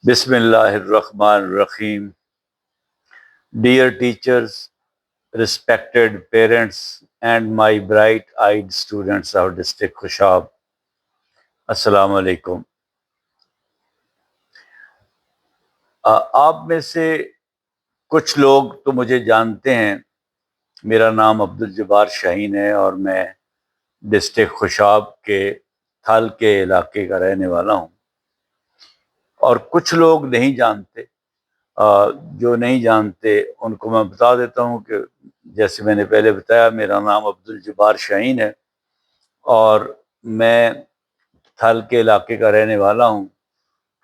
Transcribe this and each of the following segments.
Bismillahirrahmanirrahim. Dear teachers, respected parents, and my bright-eyed students of District Khushab, Assalamu alaikum. آپ میں سے کچھ لوگ تو مجھے جانتے ہیں. میرا نام عبدالجبار شاہین ہے اور میں ڈسٹرکٹ خوشاب کے تھل کے علاقے کا رہنے والا ہوں. اور کچھ لوگ نہیں جانتے. جو نہیں جانتے ان کو میں بتا دیتا ہوں کہ جیسے میں نے پہلے بتایا، میرا نام عبدالجبار شاہین ہے اور میں تھل کے علاقے کا رہنے والا ہوں.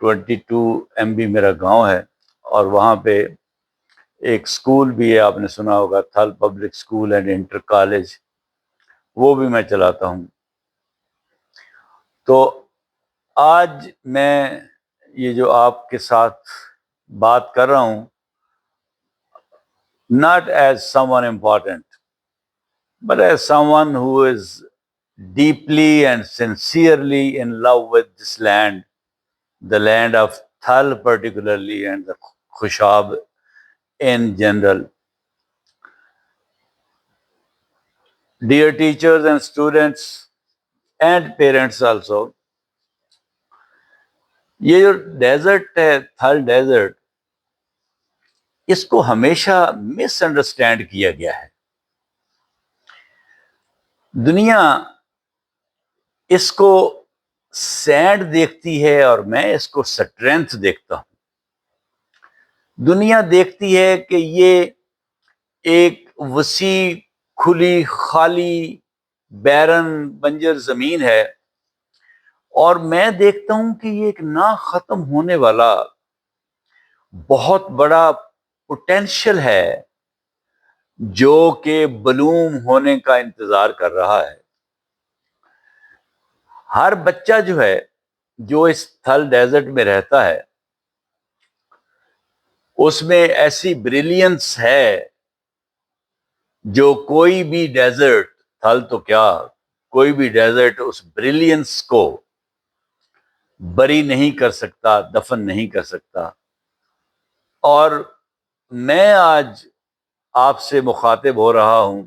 22 MB میرا گاؤں ہے اور وہاں پہ ایک سکول بھی ہے، آپ نے سنا ہوگا، Thal public school and inter college, وہ بھی میں چلاتا ہوں. تو آج میں یہ جو آپ کے ساتھ بات کر رہا ہوں، not as someone important, but as someone who is deeply and sincerely in love with this land, the land of Thal particularly and the Khushab in general. Dear teachers and students and parents also, یہ جو desert ہے، تھل desert, اس کو ہمیشہ مس understand کیا گیا ہے. دنیا اس کو سینڈ دیکھتی ہے اور میں اس کو سٹرینتھ دیکھتا ہوں. دنیا دیکھتی ہے کہ یہ ایک وسیع، کھلی، خالی، بیرن، بنجر زمین ہے، اور میں دیکھتا ہوں کہ یہ ایک نہ ختم ہونے والا بہت بڑا پوٹینشل ہے جو کہ بلوم ہونے کا انتظار کر رہا ہے. ہر بچہ جو ہے، جو اس تھل ڈیزرٹ میں رہتا ہے، اس میں ایسی بریلینس ہے جو کوئی بھی ڈیزرٹ، تھل تو کیا، کوئی بھی ڈیزرٹ اس بریلینس کو بری نہیں کر سکتا، دفن نہیں کر سکتا. اور میں آج آپ سے مخاطب ہو رہا ہوں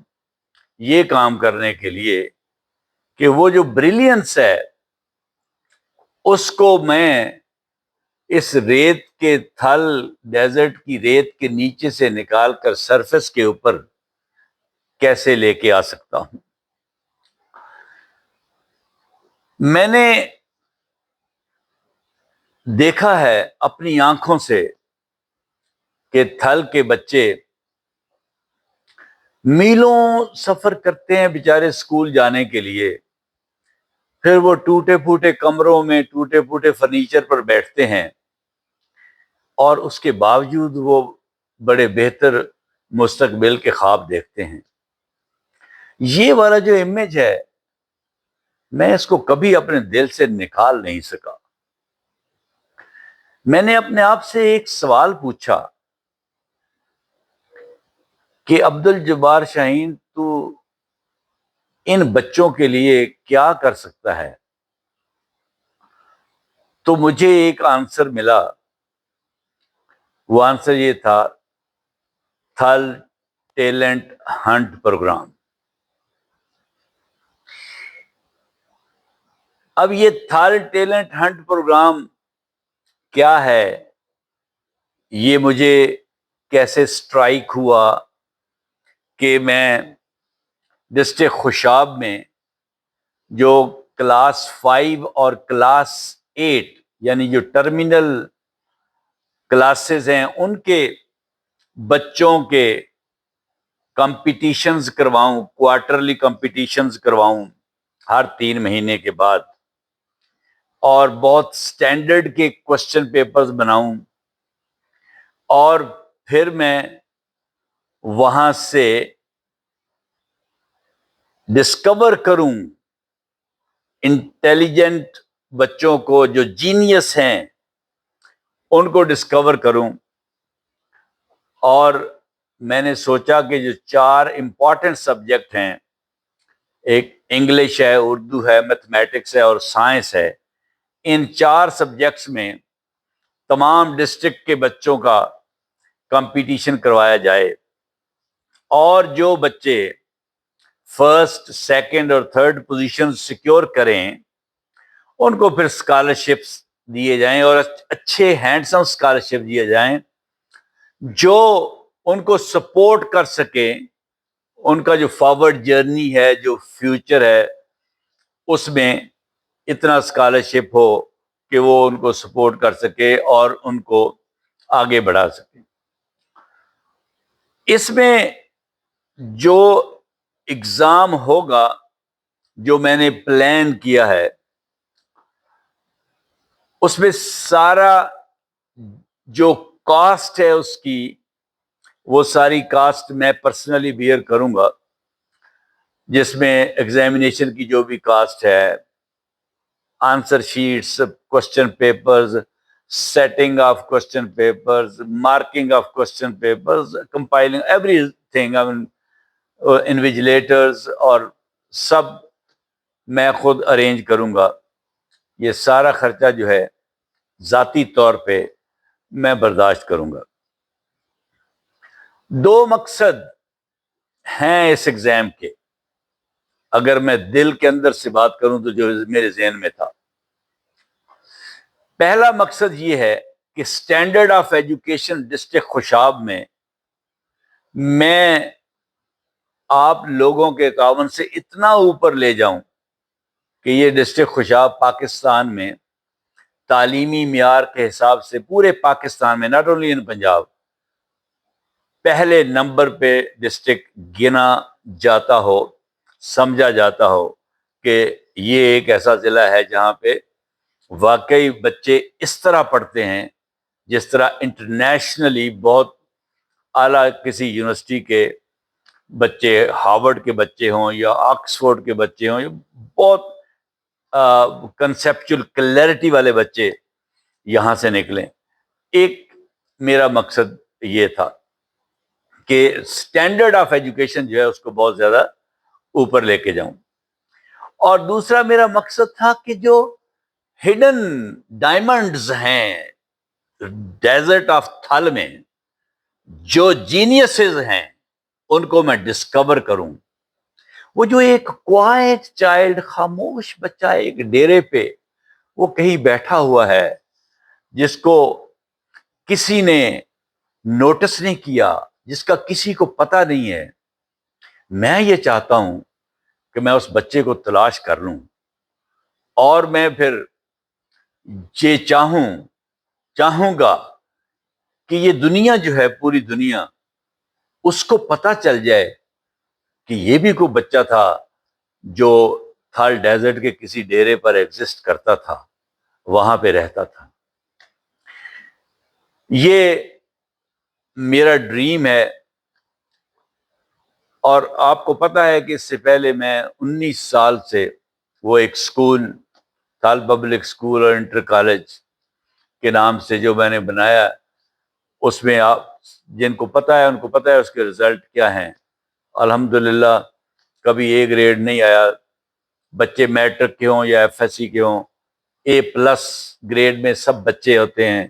یہ کام کرنے کے لیے کہ وہ جو بریلینس ہے اس کو میں اس ریت کے تھل ڈیزرٹ کی ریت کے نیچے سے نکال کر سرفس کے اوپر کیسے لے کے آ سکتا ہوں. میں نے دیکھا ہے اپنی آنکھوں سے کہ تھل کے بچے میلوں سفر کرتے ہیں بیچارے اسکول جانے کے لیے، پھر وہ ٹوٹے پھوٹے کمروں میں ٹوٹے پھوٹے فرنیچر پر بیٹھتے ہیں، اور اس کے باوجود وہ بڑے بہتر مستقبل کے خواب دیکھتے ہیں. یہ والا جو امیج ہے، میں اس کو کبھی اپنے دل سے نکال نہیں سکا. میں نے اپنے آپ سے ایک سوال پوچھا کہ عبدالجبار شاہین، تو ان بچوں کے لیے کیا کر سکتا ہے؟ تو مجھے ایک آنسر ملا. وہ آنسر یہ تھا، تھل ٹیلنٹ ہنٹ پروگرام. اب یہ تھل ٹیلنٹ ہنٹ پروگرام کیا ہے، یہ مجھے کیسے سٹرائک ہوا کہ میں ڈسٹرکٹ خوشاب میں جو کلاس 5 اور کلاس 8 یعنی جو ٹرمینل کلاسز ہیں ان کے بچوں کے کمپٹیشنز کرواؤں، کوارٹرلی کمپٹیشنز کرواؤں ہر 3 مہینے کے بعد، اور بہت سٹینڈرڈ کے کوسچن پیپرز بناؤں، اور پھر میں وہاں سے ڈسکور کروں انٹیلیجنٹ بچوں کو جو جینیس ہیں، ان کو ڈسکور کروں. اور میں نے سوچا کہ جو 4 امپورٹنٹ سبجیکٹ ہیں، ایک انگلش ہے، اردو ہے، میتھمیٹکس ہے اور سائنس ہے، ان 4 سبجیکٹس میں تمام ڈسٹرکٹ کے بچوں کا کمپٹیشن کروایا جائے، اور جو بچے فرسٹ، سیکنڈ اور تھرڈ پوزیشن سیکیور کریں ان کو پھر اسکالرشپس دیے جائیں، اور اچھے ہینڈسم اسکالرشپ دیے جائیں جو ان کو سپورٹ کر سکیں، ان کا جو فارورڈ جرنی ہے، جو فیوچر ہے، اس میں اتنا اسکالرشپ ہو کہ وہ ان کو سپورٹ کر سکے اور ان کو آگے بڑھا سکے۔ اس میں جو ایگزام ہوگا، جو میں نے پلان کیا ہے، اس میں سارا جو کاسٹ ہے اس کی، وہ ساری کاسٹ میں پرسنلی بیئر کروں گا، جس میں ایگزامینیشن کی جو بھی کاسٹ ہے، answer sheets, question papers, setting of question papers, marking of question papers, compiling everything, invigilators, اور سب میں خود ارینج کروں گا۔ یہ سارا خرچہ جو ہے ذاتی طور پہ میں برداشت کروں گا۔ 2 مقصد ہیں اس ایگزام کے، اگر میں دل کے اندر سے بات کروں تو جو میرے ذہن میں تھا۔ پہلا مقصد یہ ہے کہ standard of education district Khushab میں آپ لوگوں کے تعاون سے اتنا اوپر لے جاؤں کہ یہ ڈسٹرکٹ خوشاب پاکستان میں تعلیمی معیار کے حساب سے پورے پاکستان میں، ناٹ اونلی ان پنجاب، پہلے نمبر پہ ڈسٹرکٹ گنا جاتا ہو، سمجھا جاتا ہو کہ یہ ایک ایسا ضلع ہے جہاں پہ واقعی بچے اس طرح پڑھتے ہیں جس طرح انٹرنیشنلی بہت اعلیٰ کسی یونیورسٹی کے بچے، ہارورڈ کے بچے ہوں یا آکسفورڈ کے بچے ہوں، یا بہت کنسیپچل کلیئرٹی والے بچے یہاں سے نکلیں۔ ایک میرا مقصد یہ تھا کہ اسٹینڈرڈ آف ایجوکیشن جو ہے اس کو بہت زیادہ اوپر لے کے جاؤں، اور دوسرا میرا مقصد تھا کہ جو ہڈن ڈائمنڈز ہیں ڈیزرٹ آف تھل میں، جو جینیسز ہیں، ان کو میں ڈسکور کروں۔ وہ جو ایک کوائٹ چائلڈ، خاموش بچہ ایک ڈیرے پہ وہ کہیں بیٹھا ہوا ہے، جس کو کسی نے نوٹس نہیں کیا، جس کا کسی کو پتہ نہیں ہے، میں یہ چاہتا ہوں کہ میں اس بچے کو تلاش کر لوں، اور میں پھر یہ چاہوں گا کہ یہ دنیا جو ہے، پوری دنیا، اس کو پتہ چل جائے کہ یہ بھی کوئی بچہ تھا جو تھال ڈیزرٹ کے کسی ڈیرے پر ایگزسٹ کرتا تھا، وہاں پہ رہتا تھا۔ یہ میرا ڈریم ہے، اور آپ کو پتہ ہے کہ اس سے پہلے میں 19 سال سے وہ ایک سکول، تھال پبلک سکول اور انٹر کالج کے نام سے جو میں نے بنایا، اس میں آپ جن کو پتہ ہے ان کو پتہ ہے اس کے رزلٹ کیا ہیں۔ الحمدللہ کبھی اے گریڈ نہیں آیا، بچے میٹرک کے ہوں یا ایف ایس سی کے ہوں، A+ گریڈ میں سب بچے ہوتے ہیں،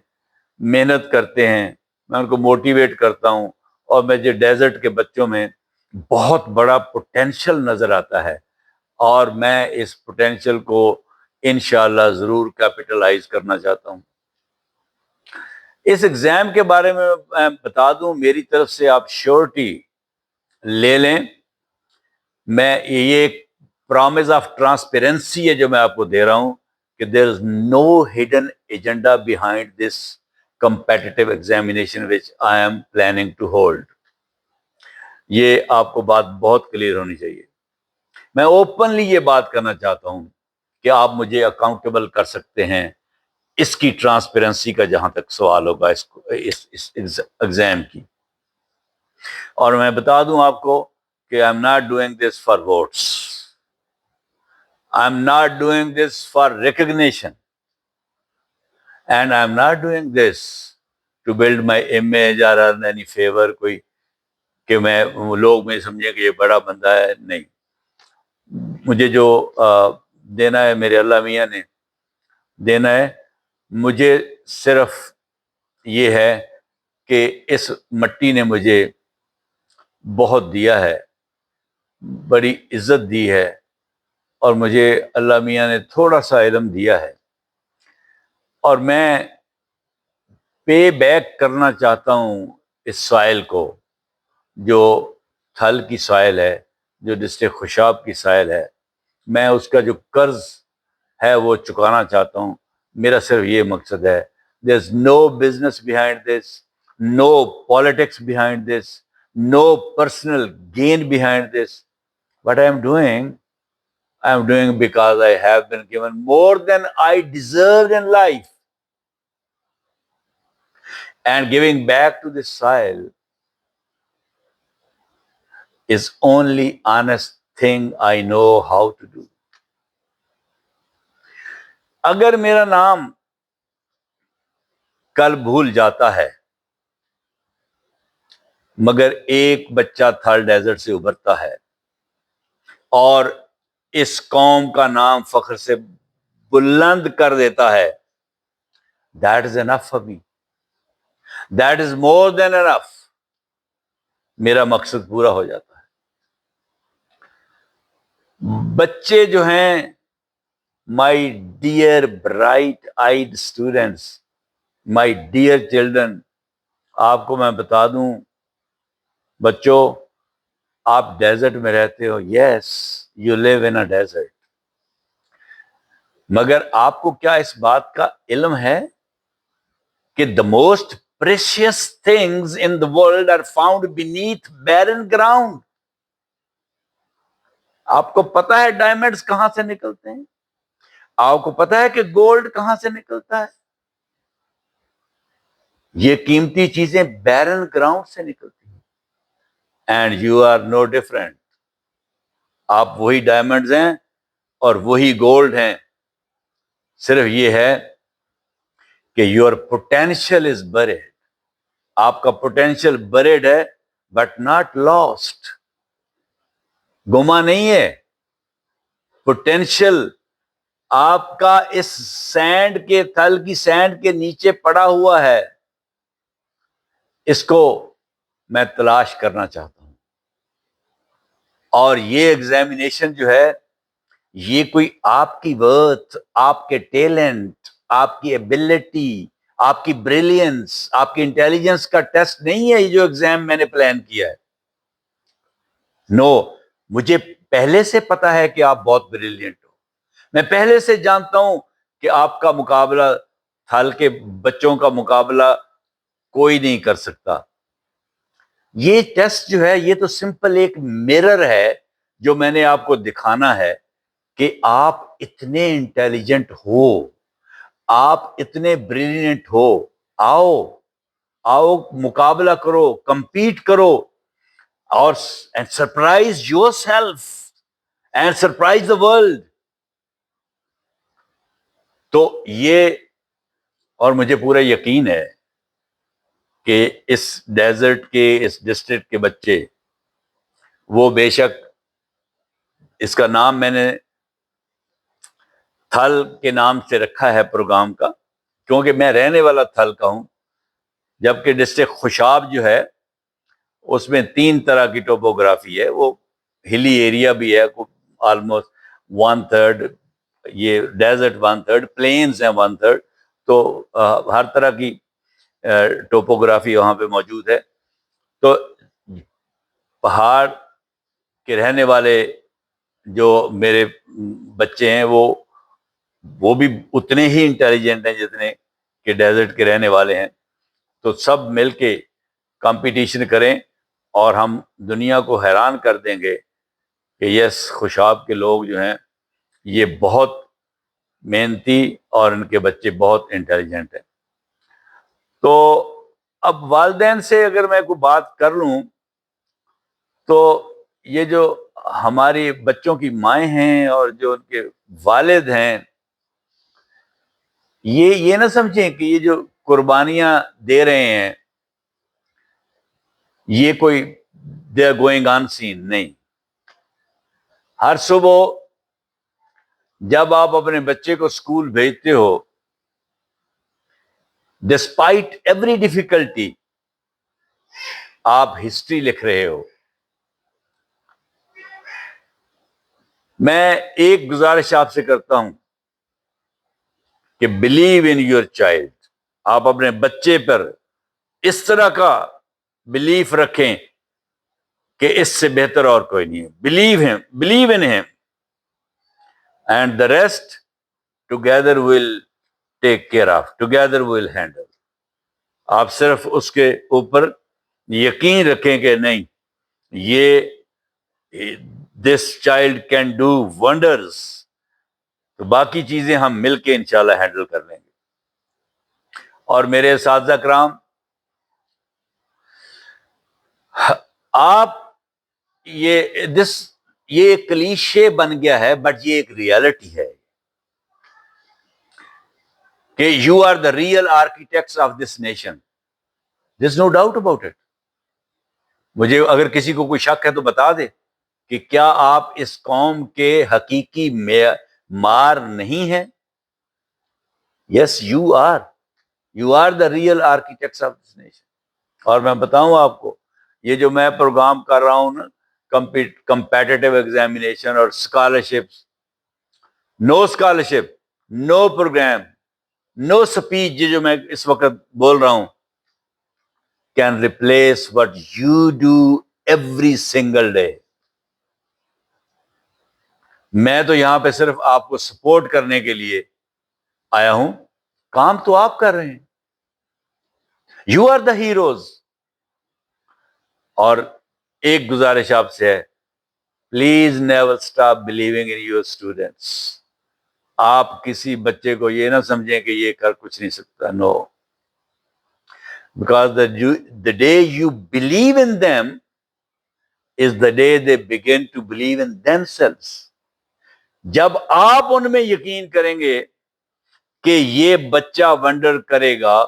محنت کرتے ہیں، میں ان کو موٹیویٹ کرتا ہوں، اور مجھے ڈیزرٹ کے بچوں میں بہت بڑا پوٹینشل نظر آتا ہے، اور میں اس پوٹینشل کو انشاءاللہ ضرور کیپٹلائز کرنا چاہتا ہوں۔ اس ایگزام کے بارے میں میں بتا دوں، میری طرف سے آپ شیورٹی لے لیں، میں یہ ایک پرامز آف ٹرانسپیرنسی ہے جو میں آپ کو دے رہا ہوں کہ there is no hidden agenda behind this competitive examination which I am planning to hold۔ یہ آپ کو بات بہت کلیئر ہونی چاہیے۔ میں اوپنلی یہ بات کرنا چاہتا ہوں کہ آپ مجھے اکاؤنٹیبل کر سکتے ہیں اس کی ٹرانسپیرنسی کا، جہاں تک سوال ہوگا اس ایگزام کی۔ اور میں بتا دوں آپ کو کہ I am not doing this for votes، I am not doing this for recognition، and I am not doing this to build my image or earn any favor، کوئی کہ میں لوگ میں سمجھیں کہ یہ بڑا بندہ ہے، نہیں۔ مجھے جو دینا ہے میرے اللہ میاں نے دینا ہے، مجھے صرف یہ ہے کہ اس مٹی نے مجھے بہت دیا ہے، بڑی عزت دی ہے، اور مجھے اللہ میاں نے تھوڑا سا علم دیا ہے، اور میں پے بیک کرنا چاہتا ہوں اس سائل کو، جو تھل کی سائل ہے، جو ڈسٹرکٹ خوشاب کی سائل ہے، میں اس کا جو قرض ہے وہ چکانا چاہتا ہوں. میرا صرف یہ مقصد ہے. دیر is know business behind this, no politics behind this, no personal gain behind this. What I am doing because I have been given more than I deserved in life. And giving back to this soil is only honest thing I know how to do. اگر میرا نام کل بھول جاتا ہے، مگر ایک بچہ تھل ڈیزرٹ سے ابھرتا ہے اور اس قوم کا نام فخر سے بلند کر دیتا ہے، that is enough for me. That is more than enough. میرا مقصد پورا ہو جاتا ہے. بچے جو ہیں، my dear bright-eyed students, my dear children، آپ کو میں بتا دوں بچوں، آپ ڈیزرٹ میں رہتے ہو. یس، you leave in a desert. مگر آپ کو کیا اس بات کا علم ہے کہ the most precious things in the world are found beneath barren ground. آپ کو پتا ہے ڈائمنڈز کہاں سے نکلتے ہیں؟ آپ کو پتا ہے کہ گولڈ کہاں سے نکلتا ہے؟ یہ قیمتی چیزیں بیرن گراؤنڈ سے نکلتی ہیں. And you are no different. آپ وہی ڈائمنڈز ہیں اور وہی گولڈ ہیں. صرف یہ ہے کہ یور پوٹینشیل از بریڈ. آپ کا پوٹینشیل بریڈ ہے بٹ ناٹ لاسٹ. گما نہیں ہے. پوٹینشیل آپ کا اس سینڈ کے تھل کی سینڈ کے نیچے پڑا ہوا ہے. اس کو میں تلاش کرنا چاہتا ہوں. اور یہ ایگزامینیشن جو ہے، یہ کوئی آپ کی ورتھ، آپ کے ٹیلنٹ، آپ کی ایبلٹی، آپ کی بریلینس، آپ کی انٹیلیجنس کا ٹیسٹ نہیں ہے. یہ جو ایگزام میں نے پلان کیا ہے، نو، مجھے پہلے سے پتا ہے کہ آپ بہت بریلینٹ ہو. میں پہلے سے جانتا ہوں کہ آپ کا مقابلہ تھل کے بچوں کا مقابلہ کوئی نہیں کر سکتا. یہ ٹیسٹ جو ہے، یہ تو سمپل ایک میرر ہے جو میں نے آپ کو دکھانا ہے کہ آپ اتنے انٹیلیجنٹ ہو، آپ اتنے بریلینٹ ہو. آؤ مقابلہ کرو، کمپیٹ کرو، اور surprise your self and surprise the world. تو یہ، اور مجھے پورا یقین ہے کہ اس ڈیزرٹ کے، اس ڈسٹرکٹ کے بچے، وہ بے شک، اس کا نام میں نے تھل کے نام سے رکھا ہے پروگرام کا، کیونکہ میں رہنے والا تھل کا ہوں. جبکہ ڈسٹرکٹ خوشاب جو ہے، اس میں 3 طرح کی ٹوپوگرافی ہے. وہ ہلی ایریا بھی ہے، آلموسٹ 1/3، یہ ڈیزرٹ 1/3، پلینز ہیں 1/3. تو ہر طرح کی ٹوپوگرافی وہاں پہ موجود ہے. تو پہاڑ کے رہنے والے جو میرے بچے ہیں، وہ بھی اتنے ہی انٹیلیجنٹ ہیں جتنے کہ ڈیزرٹ کے رہنے والے ہیں. تو سب مل کے کمپٹیشن کریں اور ہم دنیا کو حیران کر دیں گے کہ یس، خوشاب کے لوگ جو ہیں یہ بہت محنتی اور ان کے بچے بہت انٹیلیجنٹ ہیں. تو اب والدین سے اگر میں کوئی بات کر لوں تو یہ جو ہماری بچوں کی مائیں ہیں اور جو ان کے والد ہیں، یہ نہ سمجھیں کہ یہ جو قربانیاں دے رہے ہیں یہ کوئی دے آر گوئنگ آن سین. نہیں. ہر صبح جب آپ اپنے بچے کو اسکول بھیجتے ہو، ڈسپائٹ ایوری ڈیفیکلٹی آپ ہسٹری لکھ رہے ہو. میں ایک گزارش آپ سے کرتا ہوں کہ بلیو ان یور چائلڈ. آپ اپنے بچے پر اس طرح کا بلیف رکھیں کہ اس سے بہتر اور کوئی نہیں ہے. بلیو ان ہم and the rest together will take care of, together will handle. آپ صرف اس کے اوپر یقین رکھیں کہ نہیں, یہ this child can do wonders, تو باقی چیزیں ہم مل کے انشاءاللہ ہینڈل کر لیں گے. اور میرے اساتذہ کرام, آپ یہ ایک کلیشے بن گیا ہے, بٹ یہ ایک ریالٹی ہے کہ you are the real architects of this nation. There is no doubt about it. مجھے اگر کسی کو کوئی شک ہے تو بتا دے کہ کیا آپ اس قوم کے حقیقی معمار نہیں ہیں. Yes you are the real architects of this nation. اور میں بتاؤں آپ کو, یہ جو میں پروگرام کر رہا ہوں نا, کمپیٹیٹو ایگزامینیشن اور اسکالرشپس, نو اسکالرشپ, نو پروگرام, نو اسپیچ, جو میں اس وقت بول رہا ہوں, can replace what you do every single day. میں تو یہاں پہ صرف آپ کو سپورٹ کرنے کے لیے آیا ہوں. کام تو آپ کر رہے ہیں. You are the heroes. اور ایک گزارش آپ سے ہے, please never stop believing in your students. آپ کسی بچے کو یہ نہ سمجھیں کہ یہ کر کچھ نہیں سکتا. نو, because the day you believe in them is the day they begin to believe in themselves. جب آپ ان میں یقین کریں گے کہ یہ بچہ ونڈر کرے گا,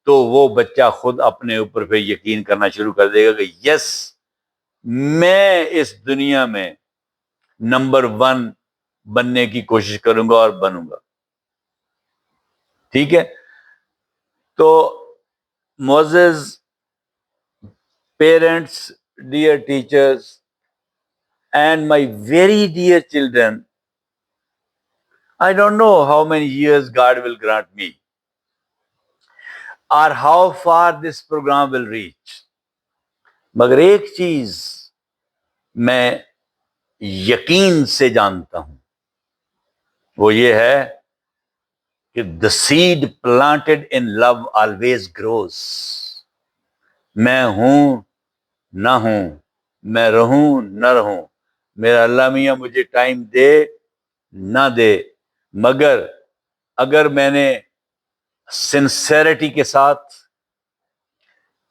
تو وہ بچہ خود اپنے اوپر پہ یقین کرنا شروع کر دے گا کہ یس, میں اس دنیا میں نمبر 1 بننے کی کوشش کروں گا اور بنوں گا. ٹھیک ہے. تو معزز parents, dear teachers, and my very dear children, I don't know how many years God will grant me, or how far this program will reach. مگر ایک چیز میں یقین سے جانتا ہوں, وہ یہ ہے کہ the seed planted in love always grows. میں ہوں نہ ہوں, میں رہوں نہ رہوں, میرا اللہ میاں مجھے ٹائم دے نہ دے, مگر اگر میں نے سنسیریٹی کے ساتھ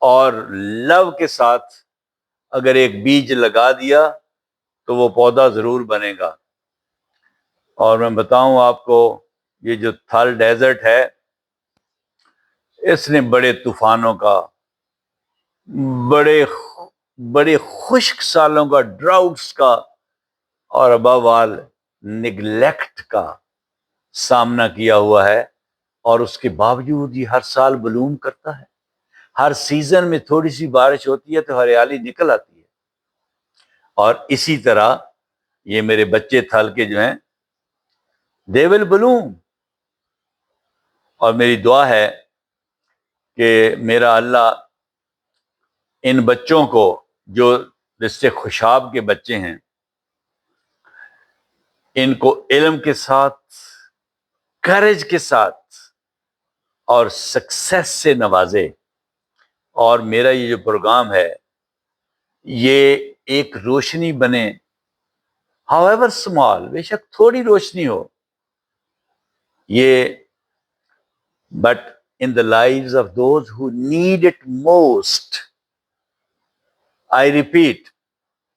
اور لو کے ساتھ اگر ایک بیج لگا دیا تو وہ پودا ضرور بنے گا. اور میں بتاؤں آپ کو, یہ جو تھل ڈیزرٹ ہے, اس نے بڑے طوفانوں کا, بڑے خشک سالوں کا, ڈراؤٹس کا, اور ابو آل نگلیکٹ کا سامنا کیا ہوا ہے. اور اس کے باوجود یہ ہر سال بلوم کرتا ہے. ہر سیزن میں تھوڑی سی بارش ہوتی ہے تو ہریالی نکل آتی ہے. اور اسی طرح یہ میرے بچے تھل کے جو ہیں, they will bloom. اور میری دعا ہے کہ میرا اللہ ان بچوں کو, جو رشتے خوشاب کے بچے ہیں, ان کو علم کے ساتھ, کریج کے ساتھ اور سکسیس سے نوازے. اور میرا یہ جو پروگرام ہے یہ ایک روشنی بنے, however small, بے شک تھوڑی روشنی ہو یہ, but in the lives of those who need it most. I repeat,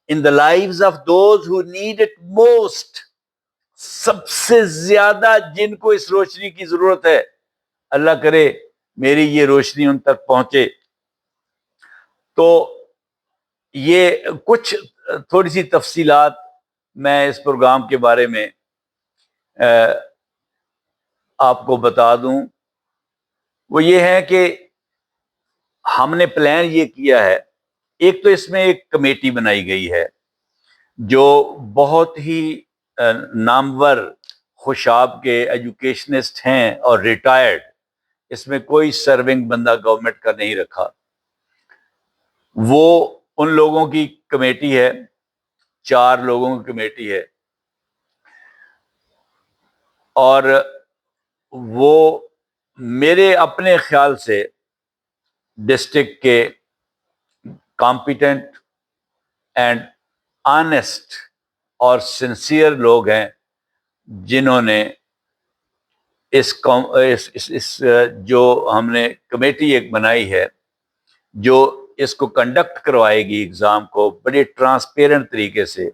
in the lives of those who need it most. سب سے زیادہ جن کو اس روشنی کی ضرورت ہے, اللہ کرے میری یہ روشنی ان تک پہنچے. تو یہ کچھ تھوڑی سی تفصیلات میں اس پروگرام کے بارے میں آپ کو بتا دوں وہ یہ ہے کہ ہم نے پلان یہ کیا ہے، ایک تو اس میں ایک کمیٹی بنائی گئی ہے جو بہت ہی نامور خوشاب کے ایجوکیشنسٹ ہیں اور ریٹائرڈ، اس میں کوئی سرونگ بندہ گورنمنٹ کا نہیں رکھا، وہ ان لوگوں کی کمیٹی ہے، 4 لوگوں کی کمیٹی ہے، اور وہ میرے اپنے خیال سے ڈسٹرکٹ کے کمپیٹنٹ اینڈ آنیسٹ اور سنسیئر لوگ ہیں جنہوں نے اس جو ہم نے کمیٹی ایک بنائی ہے جو اس کو کنڈکٹ کروائے گی ایگزام کو بڑے ٹرانسپیرنٹ طریقے سے،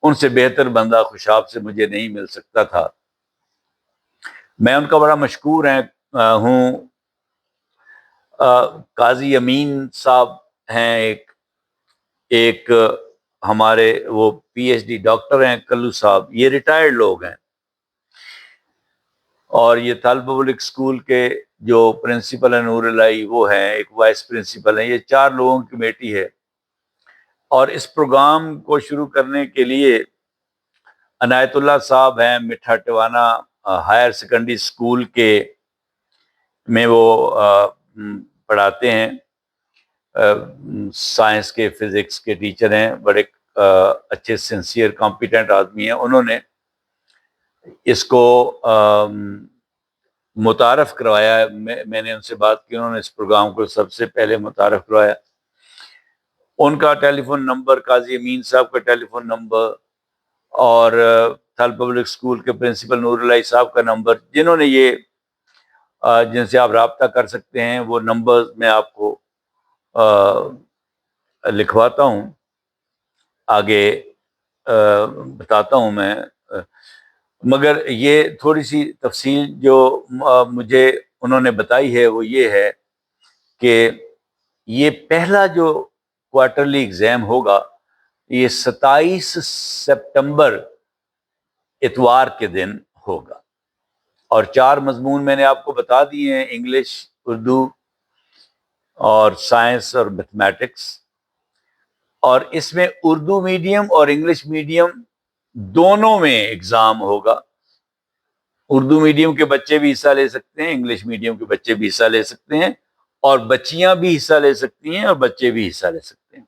ان سے بہتر بندہ خوشاب سے مجھے نہیں مل سکتا تھا۔ میں ان کا بڑا مشکور ہوں۔ قاضی امین صاحب ہیں، ایک ہمارے وہ پی ایچ ڈی ڈاکٹر ہیں کلو صاحب، یہ ریٹائرڈ لوگ ہیں، اور یہ طالب پبلک اسکول کے جو پرنسپل ہیں نور الہی وہ ہیں، ایک وائس پرنسپل ہیں، یہ 4 لوگوں کی کمیٹی ہے۔ اور اس پروگرام کو شروع کرنے کے لیے عنایت اللہ صاحب ہیں، مٹھا ٹوانا ہائر سیکنڈری اسکول کے میں وہ پڑھاتے ہیں، سائنس کے فزکس کے ٹیچر ہیں، بڑے اچھے سنسیئر کمپیٹنٹ آدمی ہیں۔ انہوں نے اس کو متعارف کروایا ہے، میں نے ان سے بات کی، انہوں نے اس پروگرام کو سب سے پہلے متعارف کروایا۔ ان کا ٹیلی فون نمبر، قاضی امین صاحب کا ٹیلی فون نمبر، اور طالب پبلک اسکول کے پرنسپل نور الہی صاحب کا نمبر، جنہوں نے یہ جن سے آپ رابطہ کر سکتے ہیں، وہ نمبر میں آپ کو لکھواتا ہوں، آگے بتاتا ہوں میں، مگر یہ تھوڑی سی تفصیل جو مجھے انہوں نے بتائی ہے وہ یہ ہے کہ یہ پہلا جو کوارٹرلی ایگزام ہوگا یہ 27 سپٹمبر اتوار کے دن ہوگا، اور 4 مضمون میں نے آپ کو بتا دیے ہیں، انگلش، اردو اور سائنس اور میتھمیٹکس، اور اس میں اردو میڈیم اور انگلش میڈیم دونوں میں ایگزام ہوگا۔ اردو میڈیم کے بچے بھی حصہ لے سکتے ہیں، انگلش میڈیم کے بچے بھی حصہ لے سکتے ہیں، اور بچیاں بھی حصہ لے سکتی ہیں اور بچے بھی حصہ لے سکتے ہیں،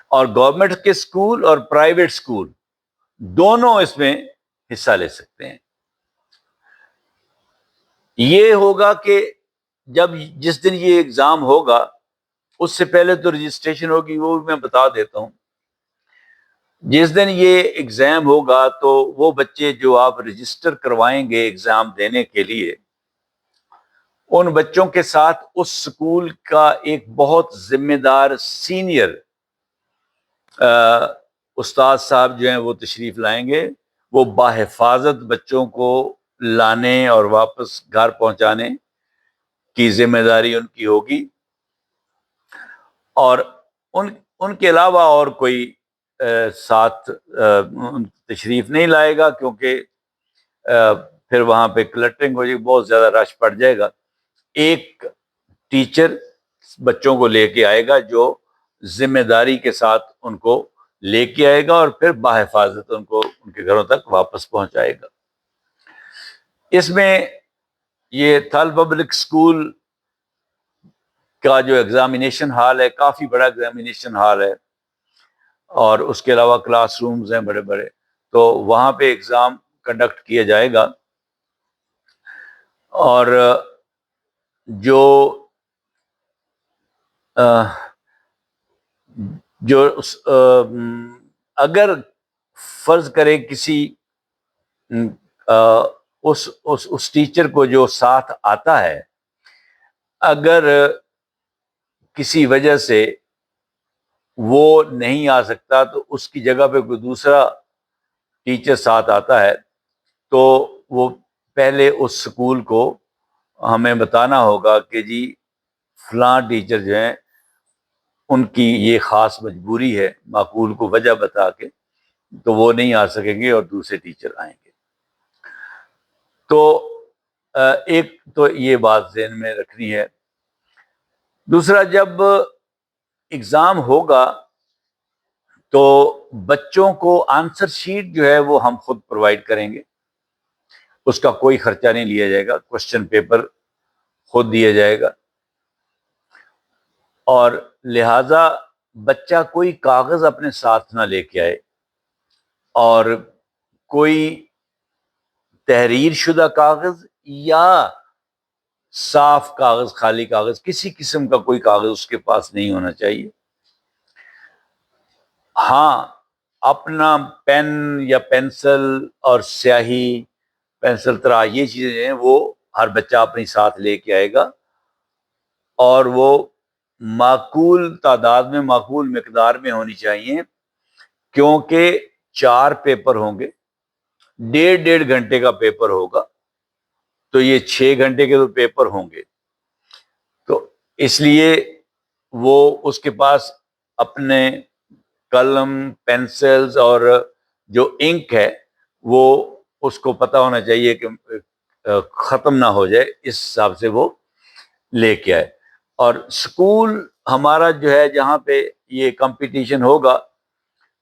اور گورنمنٹ کے اسکول اور پرائیویٹ اسکول دونوں اس میں حصہ لے سکتے ہیں۔ یہ ہوگا کہ جس دن یہ ایگزام ہوگا اس سے پہلے تو رجسٹریشن ہوگی، وہ بھی میں بتا دیتا ہوں۔ جس دن یہ ایگزام ہوگا تو وہ بچے جو آپ رجسٹر کروائیں گے ایگزام دینے کے لیے، ان بچوں کے ساتھ اس سکول کا ایک بہت ذمہ دار سینئر استاد صاحب جو ہیں وہ تشریف لائیں گے، وہ باحفاظت بچوں کو لانے اور واپس گھر پہنچانے کی ذمہ داری ان کی ہوگی، اور ان کے علاوہ اور کوئی ساتھ تشریف نہیں لائے گا، کیونکہ پھر وہاں پہ کلٹرنگ ہو جائے گی، بہت زیادہ رش پڑ جائے گا۔ ایک ٹیچر بچوں کو لے کے آئے گا جو ذمہ داری کے ساتھ ان کو لے کے آئے گا اور پھر باحفاظت ان کو ان کے گھروں تک واپس پہنچائے گا۔ اس میں یہ طالب پبلک اسکول کا جو ایگزامینیشن ہال ہے کافی بڑا ایگزامینیشن ہال ہے، اور اس کے علاوہ کلاس رومز ہیں بڑے بڑے، تو وہاں پہ ایگزام کنڈکٹ کیا جائے گا، اور اگر فرض کرے کسی اس ٹیچر کو جو ساتھ آتا ہے، اگر کسی وجہ سے وہ نہیں آ سکتا تو اس کی جگہ پہ کوئی دوسرا ٹیچر ساتھ آتا ہے، تو وہ پہلے اس سکول کو ہمیں بتانا ہوگا کہ جی فلاں ٹیچر جو ہیں ان کی یہ خاص مجبوری ہے، معقول کو وجہ بتا کے، تو وہ نہیں آ سکیں گے اور دوسرے ٹیچر آئیں گے۔ تو ایک تو یہ بات ذہن میں رکھنی ہے. دوسرا، جب ایگزام ہوگا تو بچوں کو آنسر شیٹ جو ہے وہ ہم خود پرووائڈ کریں گے. اس کا کوئی خرچہ نہیں لیا جائے گا. کوشچن پیپر خود دیا جائے گا. اور لہذا بچہ کوئی کاغذ اپنے ساتھ نہ لے کے آئے اور کوئی تحریر شدہ کاغذ یا صاف کاغذ، خالی کاغذ، کسی قسم کا کوئی کاغذ اس کے پاس نہیں ہونا چاہیے. ہاں، اپنا پین یا پینسل اور سیاہی، پینسل طرح یہ چیزیں ہیں وہ ہر بچہ اپنی ساتھ لے کے آئے گا، اور وہ معقول تعداد میں، معقول مقدار میں ہونی چاہیے، کیونکہ 4 پیپر ہوں گے. 1.5 گھنٹے کا پیپر ہوگا تو یہ 6 گھنٹے کے تو پیپر ہوں گے. تو اس لیے وہ اس کے پاس اپنے قلم، پینسلز اور جو انک ہے وہ اس کو پتہ ہونا چاہیے کہ ختم نہ ہو جائے، اس حساب سے وہ لے کے آئے. اور اسکول ہمارا جو ہے جہاں پہ یہ کمپٹیشن ہوگا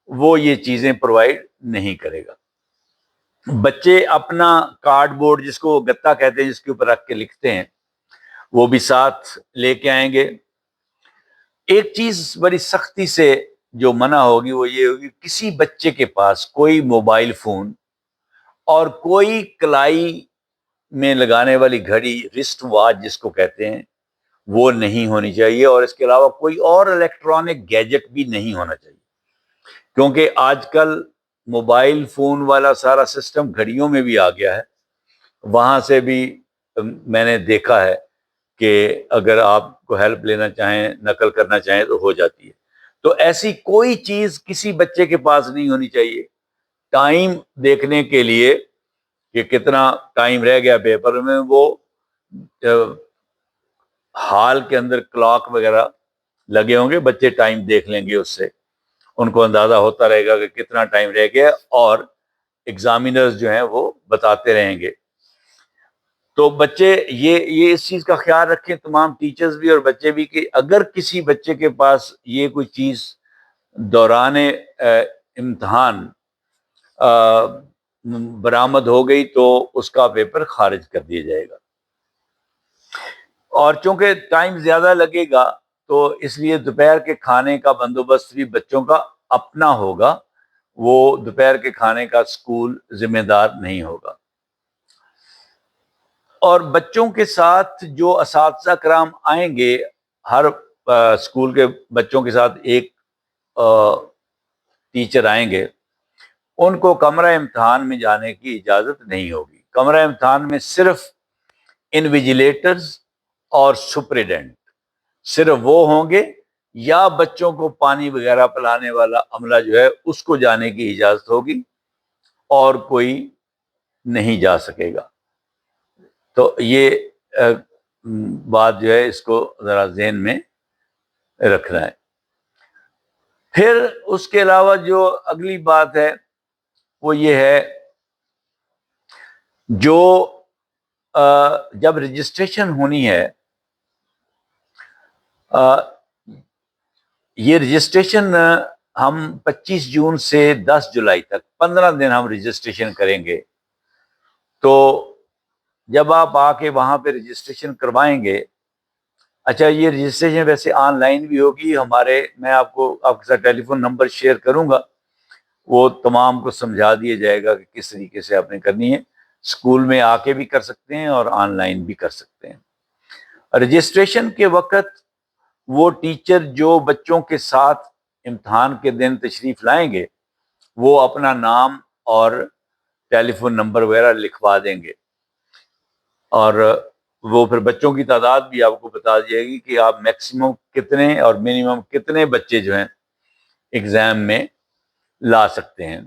وہ یہ چیزیں پرووائڈ نہیں کرے گا. بچے اپنا کارڈ بورڈ، جس کو گتا کہتے ہیں، جس کے اوپر رکھ کے لکھتے ہیں، وہ بھی ساتھ لے کے آئیں گے. ایک چیز بڑی سختی سے جو منع ہوگی وہ یہ ہوگی، کسی بچے کے پاس کوئی موبائل فون اور کوئی کلائی میں لگانے والی گھڑی، رسٹ واچ جس کو کہتے ہیں، وہ نہیں ہونی چاہیے. اور اس کے علاوہ کوئی اور الیکٹرانک گیجٹ بھی نہیں ہونا چاہیے، کیونکہ آج کل موبائل فون والا سارا سسٹم گھڑیوں میں بھی آ گیا ہے. وہاں سے بھی میں نے دیکھا ہے کہ اگر آپ کو ہیلپ لینا چاہیں، نقل کرنا چاہیں تو ہو جاتی ہے. تو ایسی کوئی چیز کسی بچے کے پاس نہیں ہونی چاہیے. ٹائم دیکھنے کے لیے کہ کتنا ٹائم رہ گیا پیپر میں، وہ ہال کے اندر کلاک وغیرہ لگے ہوں گے، بچے ٹائم دیکھ لیں گے، اس سے ان کو اندازہ ہوتا رہے گا کہ کتنا ٹائم رہ گیا، اور ایگزامینرز جو ہیں وہ بتاتے رہیں گے. تو بچے یہ اس چیز کا خیال رکھیں، تمام ٹیچرز بھی اور بچے بھی، کہ اگر کسی بچے کے پاس یہ کوئی چیز دوران امتحان برآمد ہو گئی تو اس کا پیپر خارج کر دیا جائے گا. اور چونکہ ٹائم زیادہ لگے گا تو اس لیے دوپہر کے کھانے کا بندوبست بھی بچوں کا اپنا ہوگا. وہ دوپہر کے کھانے کا اسکول ذمہ دار نہیں ہوگا. اور بچوں کے ساتھ جو اساتذہ کرام آئیں گے، ہر اسکول کے بچوں کے ساتھ ایک ٹیچر آئیں گے، ان کو کمرہ امتحان میں جانے کی اجازت نہیں ہوگی. کمرہ امتحان میں صرف انویجیلیٹرز اور سپریڈنٹ صرف وہ ہوں گے، یا بچوں کو پانی وغیرہ پلانے والا عملہ جو ہے اس کو جانے کی اجازت ہوگی، اور کوئی نہیں جا سکے گا. تو یہ بات جو ہے اس کو ذرا ذہن میں رکھنا ہے. پھر اس کے علاوہ جو اگلی بات ہے وہ یہ ہے، جو جب رجسٹریشن ہونی ہے، یہ رجسٹریشن ہم 25 جون سے 10 جولائی تک 15 دن ہم رجسٹریشن کریں گے. تو جب آپ آ کے وہاں پہ رجسٹریشن کروائیں گے، اچھا یہ رجسٹریشن ویسے آن لائن بھی ہوگی. میں آپ کے ساتھ ٹیلی فون نمبر شیئر کروں گا، وہ تمام کو سمجھا دیا جائے گا کہ کس طریقے سے آپ نے کرنی ہے. اسکول میں آ کے بھی کر سکتے ہیں اور آن لائن بھی کر سکتے ہیں. رجسٹریشن کے وقت وہ ٹیچر جو بچوں کے ساتھ امتحان کے دن تشریف لائیں گے، وہ اپنا نام اور ٹیلی فون نمبر وغیرہ لکھوا دیں گے، اور وہ پھر بچوں کی تعداد بھی آپ کو بتا دی جائے گی کہ آپ میکسیمم کتنے اور منیمم کتنے بچے جو ہیں ایگزام میں لا سکتے ہیں.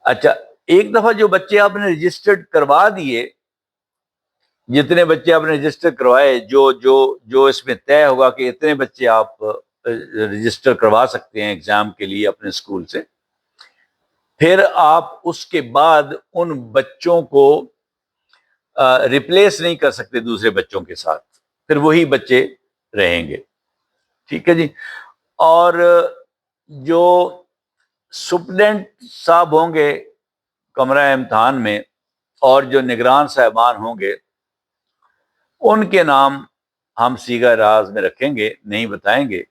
اچھا، ایک دفعہ جو بچے آپ نے رجسٹرڈ کروا دیے، جتنے بچے آپ نے رجسٹر کروائے، جو اس میں طے ہوگا کہ اتنے بچے آپ رجسٹر کروا سکتے ہیں ایگزام کے لیے اپنے اسکول سے، پھر آپ اس کے بعد ان بچوں کو ریپلیس نہیں کر سکتے دوسرے بچوں کے ساتھ، پھر وہی بچے رہیں گے. ٹھیک ہے جی. اور جو سپرڈنٹ صاحب ہوں گے کمرہ امتحان میں اور جو نگران صاحبان ہوں گے ان کے نام ہم صیغہ راز میں رکھیں گے، نہیں بتائیں گے.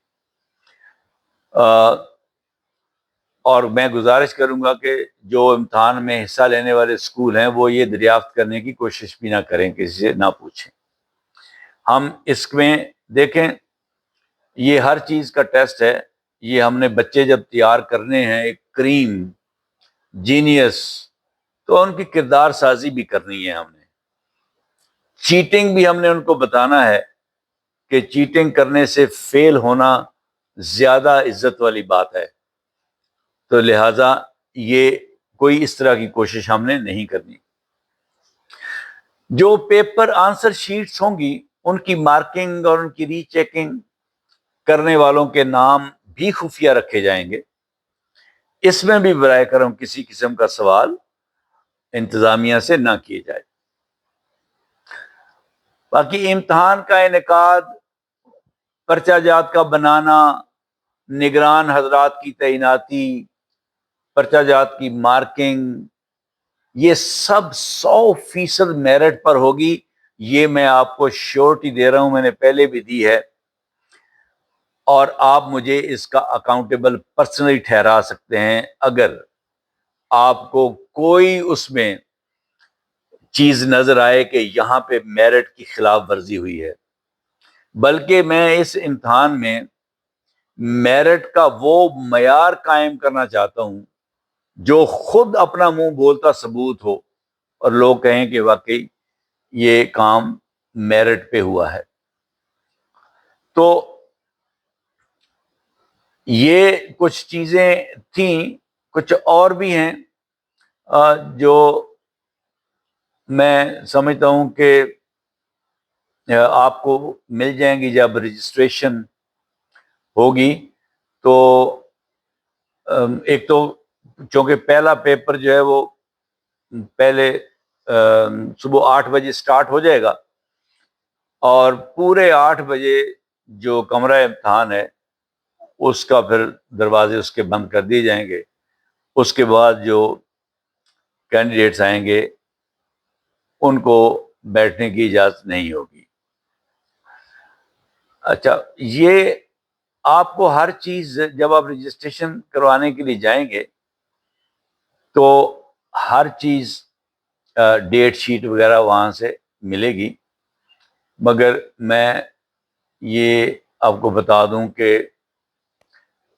اور میں گزارش کروں گا کہ جو امتحان میں حصہ لینے والے اسکول ہیں وہ یہ دریافت کرنے کی کوشش بھی نہ کریں، کسی سے نہ پوچھیں. ہم اس میں دیکھیں یہ ہر چیز کا ٹیسٹ ہے. یہ ہم نے بچے جب تیار کرنے ہیں ایک کریم جینیس، تو ان کی کردار سازی بھی کرنی ہے. ہم نے چیٹنگ بھی ہم نے ان کو بتانا ہے کہ چیٹنگ کرنے سے فیل ہونا زیادہ عزت والی بات ہے. تو لہٰذا یہ کوئی اس طرح کی کوشش ہم نے نہیں کرنی. جو پیپر آنسر شیٹس ہوں گی ان کی مارکنگ اور ان کی ری چیکنگ کرنے والوں کے نام بھی خفیہ رکھے جائیں گے. اس میں بھی برائے کرم کسی قسم کا سوال انتظامیہ سے نہ کیے جائے. باقی امتحان کا انعقاد، پرچہ جات کا بنانا، نگران حضرات کی تعیناتی، پرچہ جات کی مارکنگ، یہ سب 100% میرٹ پر ہوگی. یہ میں آپ کو شیورٹی دے رہا ہوں، میں نے پہلے بھی دی ہے، اور آپ مجھے اس کا اکاؤنٹیبل پرسنلی ٹھہرا سکتے ہیں اگر آپ کو کوئی اس میں چیز نظر آئے کہ یہاں پہ میرٹ کی خلاف ورزی ہوئی ہے. بلکہ میں اس امتحان میں میرٹ کا وہ معیار قائم کرنا چاہتا ہوں جو خود اپنا منہ بولتا ثبوت ہو اور لوگ کہیں کہ واقعی یہ کام میرٹ پہ ہوا ہے. تو یہ کچھ چیزیں تھیں، کچھ اور بھی ہیں جو میں سمجھتا ہوں کہ آپ کو مل جائیں گی جب رجسٹریشن ہوگی. تو ایک تو چونکہ پہلا پیپر جو ہے وہ پہلے صبح 8 بجے سٹارٹ ہو جائے گا، اور پورے 8 بجے جو کمرہ امتحان ہے اس کا پھر دروازے اس کے بند کر دیے جائیں گے. اس کے بعد جو کینڈیڈیٹس آئیں گے ان کو بیٹھنے کی اجازت نہیں ہوگی. اچھا، یہ آپ کو ہر چیز جب آپ رجسٹریشن کروانے کے لیے جائیں گے تو ہر چیز ڈیٹ شیٹ وغیرہ وہاں سے ملے گی. مگر میں یہ آپ کو بتا دوں کہ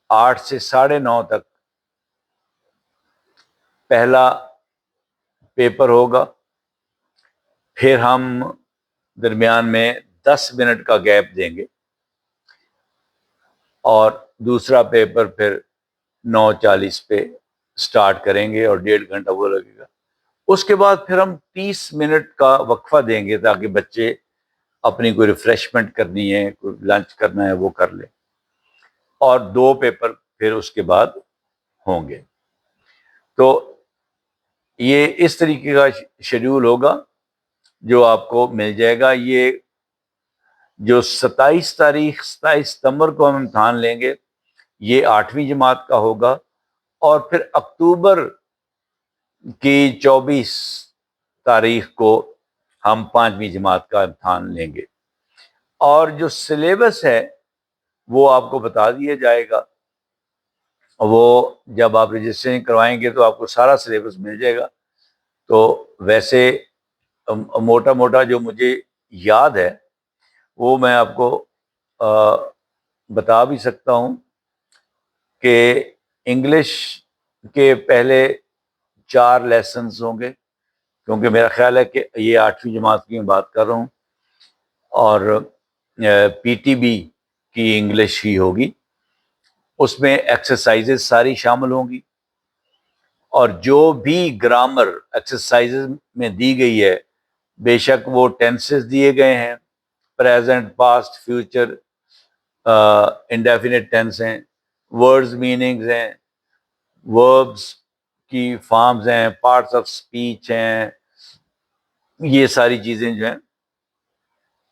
8 سے 9:30 تک پہلا پیپر ہوگا، پھر ہم درمیان میں 10 منٹ کا گیپ دیں گے، اور دوسرا پیپر پھر 9:40 پہ سٹارٹ کریں گے اور 1.5 گھنٹہ وہ لگے گا. اس کے بعد پھر ہم 30 منٹ کا وقفہ دیں گے تاکہ بچے اپنی کوئی ریفریشمنٹ کرنی ہے، کوئی لنچ کرنا ہے وہ کر لیں، اور 2 پیپر پھر اس کے بعد ہوں گے. تو یہ اس طریقے کا شیڈول ہوگا جو آپ کو مل جائے گا. یہ جو 27 ستمبر کو ہم امتحان لیں گے یہ 8ویں جماعت کا ہوگا، اور پھر اکتوبر کی 24 تاریخ کو ہم 5ویں جماعت کا امتحان لیں گے. اور جو سلیبس ہے وہ آپ کو بتا دیا جائے گا. وہ جب آپ رجسٹریشن کروائیں گے تو آپ کو سارا سلیبس مل جائے گا. تو ویسے موٹا موٹا جو مجھے یاد ہے وہ میں آپ کو بتا بھی سکتا ہوں کہ انگلش کے پہلے 4 لیسنز ہوں گے، کیونکہ میرا خیال ہے کہ یہ 8ویں جماعت کی میں بات کر رہا ہوں، اور پی ٹی بی کی انگلش ہی ہوگی. اس میں ایکسرسائزز ساری شامل ہوں گی، اور جو بھی گرامر ایکسرسائزز میں دی گئی ہے بے شک وہ ٹینسز دیے گئے ہیں، present, past, future, indefinite tense ہیں، ورڈز میننگز ہیں، وربز کی فارمز ہیں، پارٹس آف سپیچ ہیں، یہ ساری چیزیں جو ہیں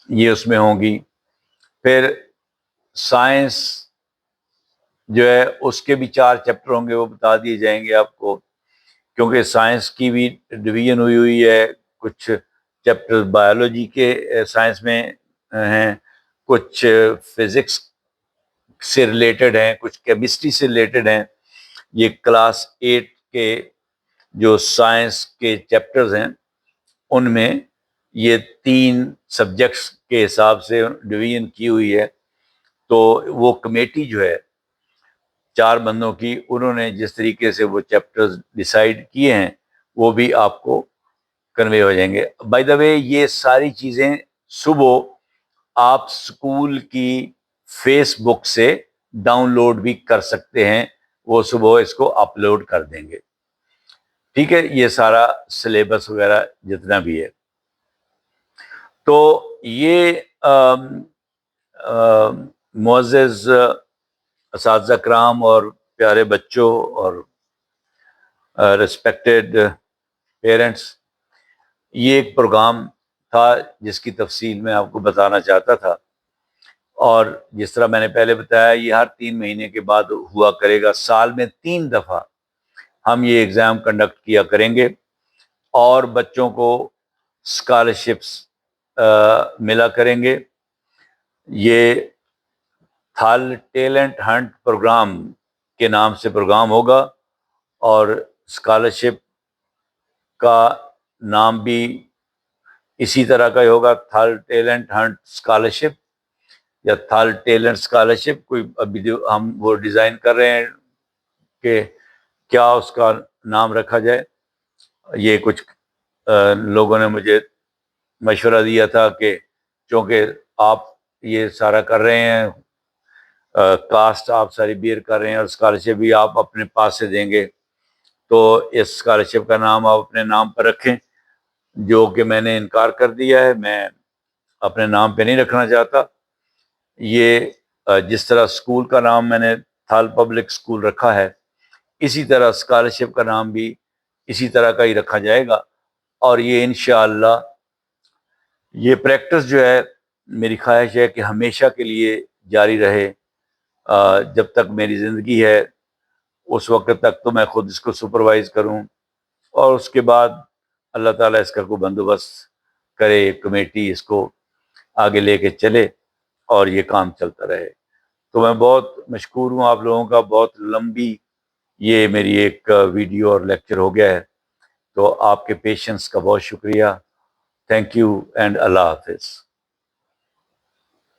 یہ اس میں ہوں گی. پھر سائنس جو ہے اس کے بھی 4 چیپٹر ہوں گے، وہ بتا دیے جائیں گے آپ کو، کیونکہ سائنس کی بھی ڈویژن ہوئی ہے. کچھ چیپٹر بایولوجی کے سائنس میں ہیں، کچھ فزکس سے ریلیٹڈ ہیں، کچھ کیمسٹری سے ریلیٹڈ ہیں. یہ کلاس 8 کے جو سائنس کے چیپٹرز ہیں ان میں یہ 3 سبجیکٹس کے حساب سے ڈویژن کی ہوئی ہے. تو وہ کمیٹی جو ہے 4 بندوں کی، انہوں نے جس طریقے سے وہ چیپٹرز ڈیسائیڈ کیے ہیں وہ بھی آپ کو کنوے ہو جائیں گے. بائی دا وے یہ ساری چیزیں صبح آپ اسکول کی فیس بک سے ڈاؤن لوڈ بھی کر سکتے ہیں، وہ صبح اس کو اپلوڈ کر دیں گے. ٹھیک ہے، یہ سارا سلیبس وغیرہ جتنا بھی ہے. تو یہ معزز اساتذہ کرام اور پیارے بچوں اور ریسپیکٹڈ پیرنٹس، یہ ایک پروگرام تھا جس کی تفصیل میں آپ کو بتانا چاہتا تھا. اور جس طرح میں نے پہلے بتایا یہ ہر 3 مہینے کے بعد ہوا کرے گا. سال میں 3 دفعہ ہم یہ ایگزام کنڈکٹ کیا کریں گے اور بچوں کو اسکالرشپس ملا کریں گے. یہ تھال ٹیلنٹ ہنٹ پروگرام کے نام سے پروگرام ہوگا اور اسکالرشپ کا نام بھی اسی طرح کا ہی ہوگا، تھال ٹیلنٹ ہنٹ اسکالرشپ یا تھال ٹیلنٹ اسکالرشپ. کوئی ابھی ہم وہ ڈیزائن کر رہے ہیں کہ کیا اس کا نام رکھا جائے. یہ کچھ لوگوں نے مجھے مشورہ دیا تھا کہ چونکہ آپ یہ سارا کر رہے ہیں، کاسٹ آپ ساری بیئر کر رہے ہیں اور اسکالرشپ بھی آپ اپنے پاس سے دیں گے، تو اس اسکالرشپ کا نام آپ اپنے نام پر رکھیں. جو کہ میں نے انکار کر دیا ہے، میں اپنے نام پہ نہیں رکھنا چاہتا. یہ جس طرح اسکول کا نام میں نے تھال پبلک اسکول رکھا ہے، اسی طرح اسکالرشپ کا نام بھی اسی طرح کا ہی رکھا جائے گا. اور یہ انشاءاللہ یہ پریکٹس جو ہے میری خواہش ہے کہ ہمیشہ کے لیے جاری رہے. جب تک میری زندگی ہے اس وقت تک تو میں خود اس کو سپروائز کروں، اور اس کے بعد اللہ تعالیٰ اس کا کوئی بندوبست کرے، کمیٹی اس کو آگے لے کے چلے اور یہ کام چلتا رہے. تو میں بہت مشکور ہوں آپ لوگوں کا. بہت لمبی یہ میری ایک ویڈیو اور لیکچر ہو گیا ہے، تو آپ کے پیشنس کا بہت شکریہ. تھینک یو اینڈ اللہ حافظ.